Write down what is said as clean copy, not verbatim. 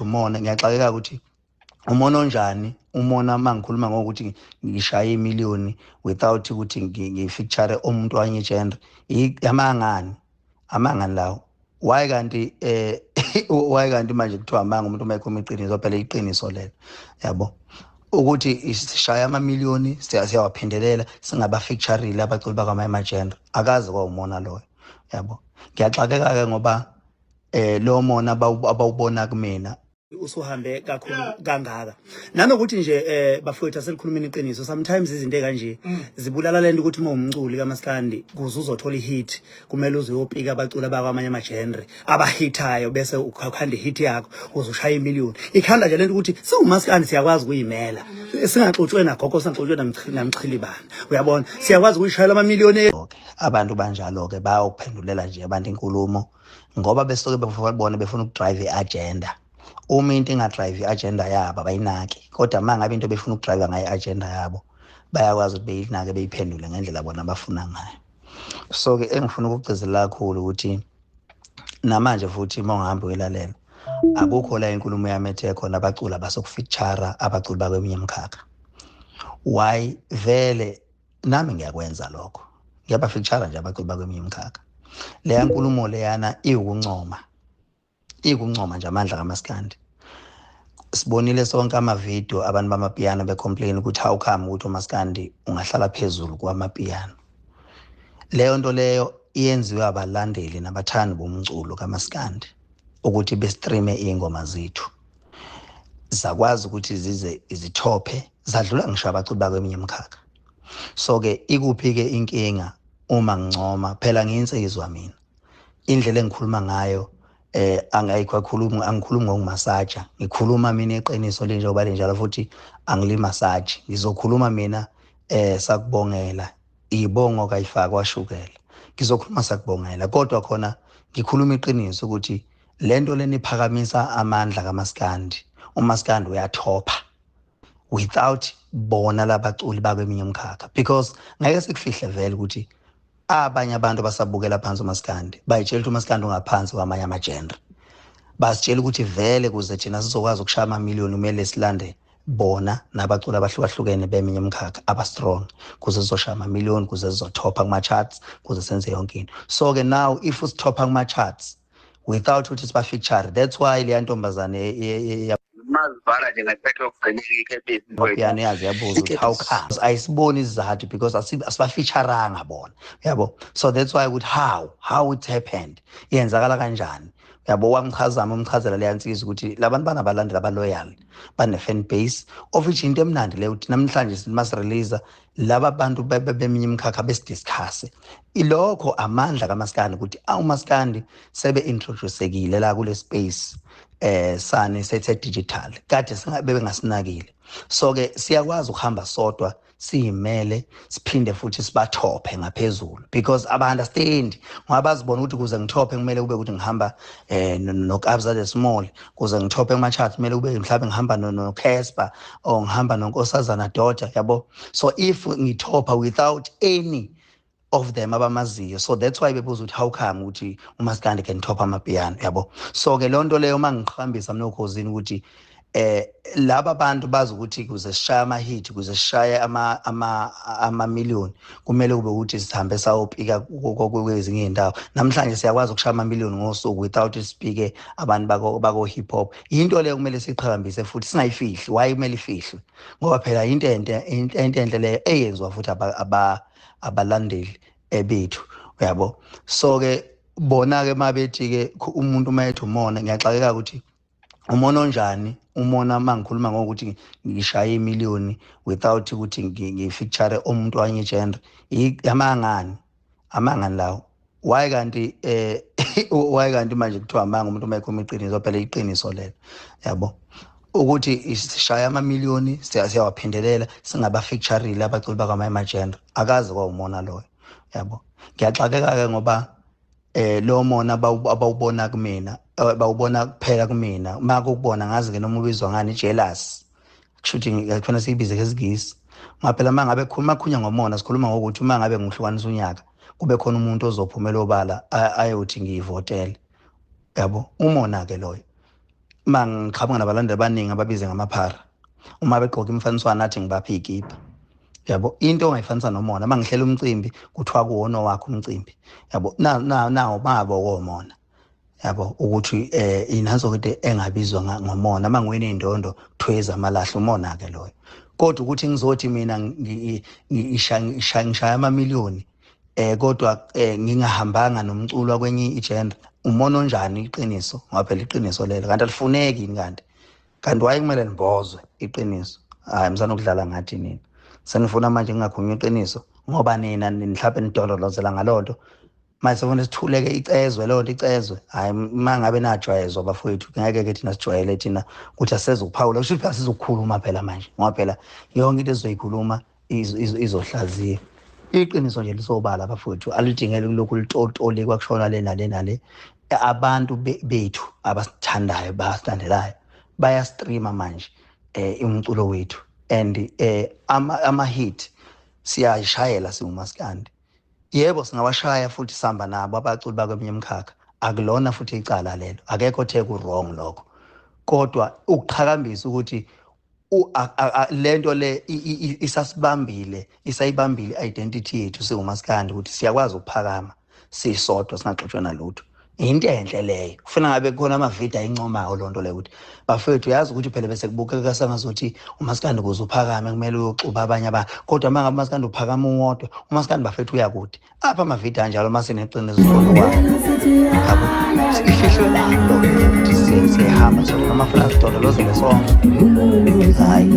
ethu umona ngiyaxakeka ukuthi umona onjani umona mangikhuluma ngokuthi ngishaya imiliyoni without ukuthi ngifeature umuntu wanye gender amangani lawo why kanti why kanti manje kuthiwa amanga umuntu mayekhuluma iqiniso phela iqiniso lelo yabo ukuthi sishaya amamiliyoni siyawaphendelela singabafeatureile abaculi bakwamanye gender akaze kwawumona loyo yabo ngiyaxakeka ke ngoba lo mona abawubona kumina usuhambe kakhulu kangaka nanokuthi nje bafowethu aselikhulumeni iqiniso sometimes izinto ekanje zibulala lento ukuthi uma umculi kaMaskandi kuze uzothola ihit kumele uzuyopika abaculi abakwamanye amagendre abahitayo bese ukhanda ihit yakho uzoshaya imiliyoni ikhanda nje lento ukuthi singuMaskandi siyakwazi ukuyimela singaxutshwe nagogo singaxutshwe namchilibana uyabona siyakwazi ukuyishayela amamiliyoni abantu banjalo ke bayawuphendulela nje abantu inkulumo ngoba besoke befuna ukudrive iagenda uma into ingadrive iagenda yabo abayinaki kodwa mangabe into befuna ukudrive ngayo iagenda yabo bayakwazi ukuthi beyinake beyiphendule ngendlela bona abafuna ngayo so ke engifuna ukugcizelela kakhulu ukuthi namanje futhi mawuhamba uyelalela akukho la inkulumo yami ethe khona abaculi abasokufeature abaculi bakweminye imikhakha why vele nami ngiyakwenza lokho ngiyabafeature nje abaculi bakweminye imikhakha leya nkulumo leyana iwukuncoma nje amandla kaMaskandi sibonile sonke amavideo abantu bamapiano becomplain ukuthi how come ukuthi uMaskandi ungahlala phezulu kwamapiano leyo nto leyo iyenziwe abalandeli nabathandi bomculo kaMaskandi ukuthi bestreame ingoma zethu zakwazi ukuthi zize izithophe zadlula ngisho abaculi bakweminye imikhakha so ke ikuphi ke inkinga uma ngincoma phela ngiyinsizwa mina indlela engikhuluma ngayo angikhulumi ngokumasaja ngikhuluma mina iqiniso lenjengoba linjalo futhi angilimasaji ngizokhuluma mina sakubongela ibongo kayifakwa shukela ngizokhuluma sakubongela kodwa khona ngikhuluma iqiniso ukuthi lento leniphakamisa amandla kaMaskandi uMaskandi uyathopha without bona labaculi bakweminye imikhakha because ngeke sikufihle vele ukuthi abanye abantu basabukela phansi uMaskandi bayitshela ukuthi uMaskandi ungaphansi kwamanye amagender basitshela ukuthi vele kuze thina sizokwazi ukushaya amamiliyoni kumele silande bona nabaculi abahlukahlukene beminye imikhakha abastrong kuze sizoshaya amamiliyoni kuze sizotopha kuma-charts kuze senze yonke into so ke now if usitopha kuma-charts without ukuthi sibafeature that's why leya ntombazane mazivala nje ngaphethe okugcineka piano yazi yabuza ukuthi how comes ayisiboni isizathu because asibafeaturanga bona yabo so that's why ukuthi how it happened yenzakala kanjani yabo umchazela leya nsizwa ukuthi labantu banabalandeli abaloyal bane-fan base of which into emnandi leyo ukuthi namhlanje simasireleaser laba bantu beminye imikhakha besidiscusse ilokho amandla kaMaskandi ukuthi uMaskandi sebe-introducekile la kule space sane sethe digital kade bebengasinakile so ke siyakwazi ukuhamba sodwa siyimele siphinde futhi sibathophe ngaphezulu because aba-understand ngoba bazibona ukuthi kuze ngithophe kumele kube ukuthi ngihamba noKabza the Small kuze ngithophe kuma-chart kumele kube mhlawumbe ngihamba noCasper or ngihamba noNkosazana Daughter yabo so if ngithopha without any of them abamaziyo so that's why bebuza ukuthi how come ukuthi uMaskandi can top amapiano yabo so ke lonto leyo mangiqhambisa mnokhosini ukuthi laba bantu bazi ukuthi kuze sishaya ama-hit kuze sishaye amamiliyoni kumele kube ukuthi sihambe sayopika kwezinye iy'ndawo namhlanje siyakwazi ukushaya amamiliyoni ngosuku without sipike abantu bako-hip hop into leyo kumele siyiqhakambise futhi singayifihli why kumele ifihlwe ngoba phela into enhle leyo eyenziwa futhi abalandeli bethu uyabo so ke bona ke mabethi ke umuntu mayethi umona ngiyaxakeka ukuthi umona onjani umona mangikhuluma ngokuthi ngishaya imiliyoni without ukuthi ngifeature umuntu wanye gender amangani lawo why kanti manje kuthiwa amanga umuntu mayekhuluma iqiniso phela iqiniso lelo yabo ukuthi sishaya amamiliyoni siyawaphendelela singabafeatureile abaculi bakwamanye gender akaze kwawumona loyo yabo ngiyaxakeka ke ngoba lo mona abawubona kumina bawubona kuphela kumina makukubona ngazi ke noma ubizwa ngani jealous kushuthi ngiyafuna siyibize ngesingisi ngaphela mangabe khuluma ngomona sikhuluma ngokuthi uma ngabe ngihlukanisa unyaka kube khona umuntu ozophumela obala ayothi ngiyivotele yabo umona ke loyo mangiqhamuka nabalandeli abaningi ababize ngamaphara, uma begqoka imfaniswano athi ngibaphe ikipa. Yabo, into ongayifanisa nomona mangihlela umcimbi kuthiwa kuwona wakho umcimbi. Yabo, nawo babo komona. Yabo, ukuthi inazo into engabizwa ngomona mangiwena indondo kuthiwa amalahle umona ke loyo. Kodwa ukuthi ngizothi mina ngishaya amamiliyoni kodwa ngingahambanga nomculo kwenye igenre, umona onjani iqiniso? Ngoba phela iqiniso lelo kanti alifuneki kanti waye kumele nibozwe iqiniso. Hayi msanokudlala ngathi nina. Senifuna manje ngingakhuluma iqiniso ngoba nina mhlawumbe nidololozela ngalonto. Manje sifuna sithuleke icezwe lonto icezwe. Hayi mangabe najwayezwa bafowethu ngeke ke thina sijwayele thina ukuthi aseze ukuphawula kusho ukuthi asizokukhuluma phela manje ngoba phela yonke into ezoyikhuluma izohlaziya. Iqiniso nje lisobala bafowethu alidingele kulokhu litotole kwakushona le nale. Abantu bethu abasithandayo basithandelayo bayastreama manje umculo wethu and ama hit siyashayela singumaskandi. Yebo singawashaya futhi sihamba nabo abaculi bakweminye imkhakha, akulona futhi icala lelo, akekho othe ku wrong lokho. Kodwa ukuqhakambisa ukuthi lento le isasibambile isayibambile identity yethu singumaskandi ukuthi siyakwazi ukuphakama sisodwa singaxoxwa nalutho. Into enhle leyo kufuna ngabe khona amavidiyo ayincomayo lonto leyo ukuthi bafethu yazi ukuthi phela bese kubukeka sangazothi umaskandi kuze uphakame kumele uyoxuba abanye abantu, kodwa mangabe umaskandi uphakama uwodwa umaskandi bafethu uyakude apha amavidiyo anjalo mase neqiniso zonke yabo sifihlwe lapho ukuthi siyahamba sonke amafuna sidololozele sonke. Hayi